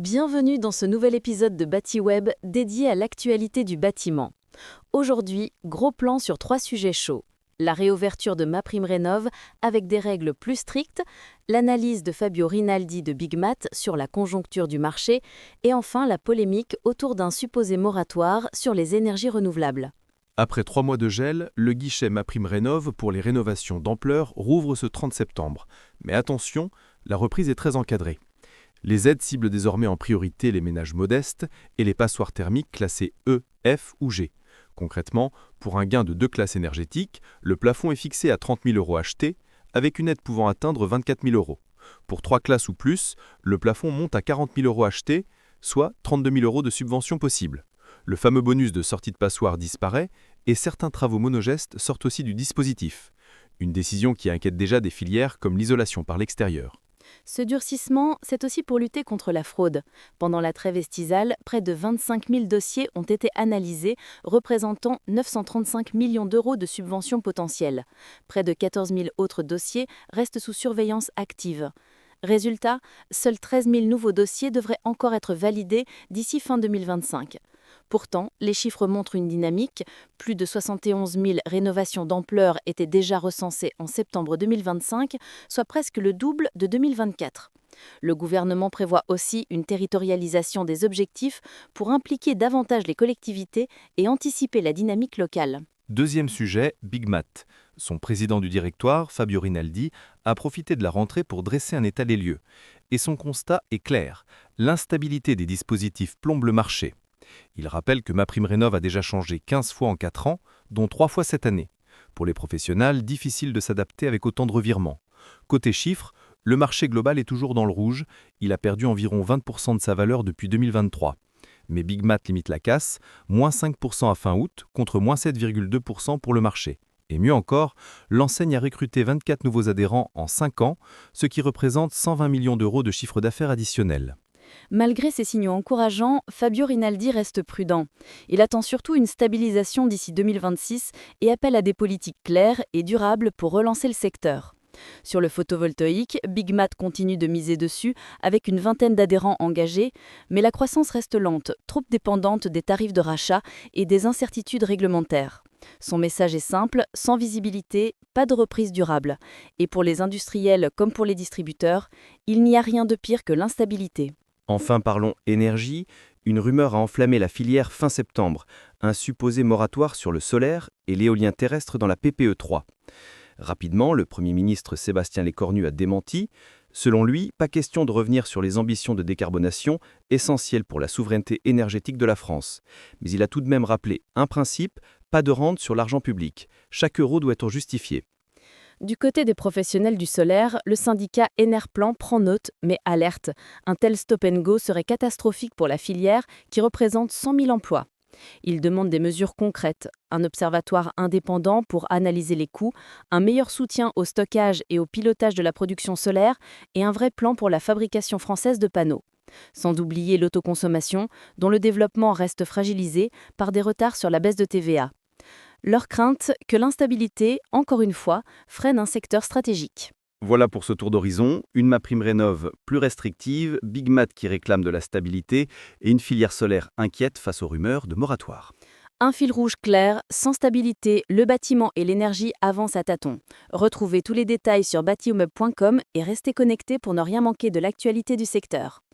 Bienvenue dans ce nouvel épisode de BatiWeb dédié à l'actualité du bâtiment. Aujourd'hui, gros plan sur 3 sujets chauds. La réouverture de MaPrimeRénov' avec des règles plus strictes, l'analyse de Fabio Rinaldi de Bigmat sur la conjoncture du marché et enfin la polémique autour d'un supposé moratoire sur les énergies renouvelables. Après 3 mois de gel, le guichet MaPrimeRénov' pour les rénovations d'ampleur rouvre ce 30 septembre. Mais attention, la reprise est très encadrée. Les aides ciblent désormais en priorité les ménages modestes et les passoires thermiques classées E, F ou G. Concrètement, pour un gain de 2 classes énergétiques, le plafond est fixé à 30 000 € achetés, avec une aide pouvant atteindre 24 000 €. Pour 3 classes ou plus, le plafond monte à 40 000 € achetés, soit 32 000 € de subvention possible. Le fameux bonus de sortie de passoire disparaît et certains travaux monogestes sortent aussi du dispositif. Une décision qui inquiète déjà des filières comme l'isolation par l'extérieur. Ce durcissement, c'est aussi pour lutter contre la fraude. Pendant la trêve estivale, près de 25 000 dossiers ont été analysés, représentant 935 millions d'euros de subventions potentielles. Près de 14 000 autres dossiers restent sous surveillance active. Résultat, seuls 13 000 nouveaux dossiers devraient encore être validés d'ici fin 2025. Pourtant, les chiffres montrent une dynamique. Plus de 71 000 rénovations d'ampleur étaient déjà recensées en septembre 2025, soit presque le double de 2024. Le gouvernement prévoit aussi une territorialisation des objectifs pour impliquer davantage les collectivités et anticiper la dynamique locale. Deuxième sujet, Bigmat. Son président du directoire, Fabio Rinaldi, a profité de la rentrée pour dresser un état des lieux. Et son constat est clair, l'instabilité des dispositifs plombe le marché. Il rappelle que MaPrimeRénov' a déjà changé 15 fois en 4 ans, dont 3 fois cette année. Pour les professionnels, difficile de s'adapter avec autant de revirements. Côté chiffres, le marché global est toujours dans le rouge, il a perdu environ 20% de sa valeur depuis 2023. Mais Bigmat limite la casse, moins 5% à fin août, contre moins 7,2% pour le marché. Et mieux encore, l'enseigne a recruté 24 nouveaux adhérents en 5 ans, ce qui représente 120 millions d'euros de chiffre d'affaires additionnel. Malgré ces signaux encourageants, Fabio Rinaldi reste prudent. Il attend surtout une stabilisation d'ici 2026 et appelle à des politiques claires et durables pour relancer le secteur. Sur le photovoltaïque, Bigmat continue de miser dessus avec une vingtaine d'adhérents engagés, mais la croissance reste lente, trop dépendante des tarifs de rachat et des incertitudes réglementaires. Son message est simple, sans visibilité, pas de reprise durable. Et pour les industriels comme pour les distributeurs, il n'y a rien de pire que l'instabilité. Enfin parlons énergie, une rumeur a enflammé la filière fin septembre, un supposé moratoire sur le solaire et l'éolien terrestre dans la PPE 3. Rapidement, le Premier ministre Sébastien Lecornu a démenti. Selon lui, pas question de revenir sur les ambitions de décarbonation essentielles pour la souveraineté énergétique de la France. Mais il a tout de même rappelé un principe, pas de rente sur l'argent public. Chaque euro doit être justifié. Du côté des professionnels du solaire, le syndicat Enerplan prend note, mais alerte. Un tel stop-and-go serait catastrophique pour la filière qui représente 100 000 emplois. Il demande des mesures concrètes, un observatoire indépendant pour analyser les coûts, un meilleur soutien au stockage et au pilotage de la production solaire et un vrai plan pour la fabrication française de panneaux. Sans oublier l'autoconsommation, dont le développement reste fragilisé par des retards sur la baisse de TVA. Leur crainte que l'instabilité, encore une fois, freine un secteur stratégique. Voilà pour ce tour d'horizon, une MaPrimeRénov' plus restrictive, Bigmat qui réclame de la stabilité et une filière solaire inquiète face aux rumeurs de moratoire. Un fil rouge clair, sans stabilité, le bâtiment et l'énergie avancent à tâtons. Retrouvez tous les détails sur batiweb.com et restez connectés pour ne rien manquer de l'actualité du secteur.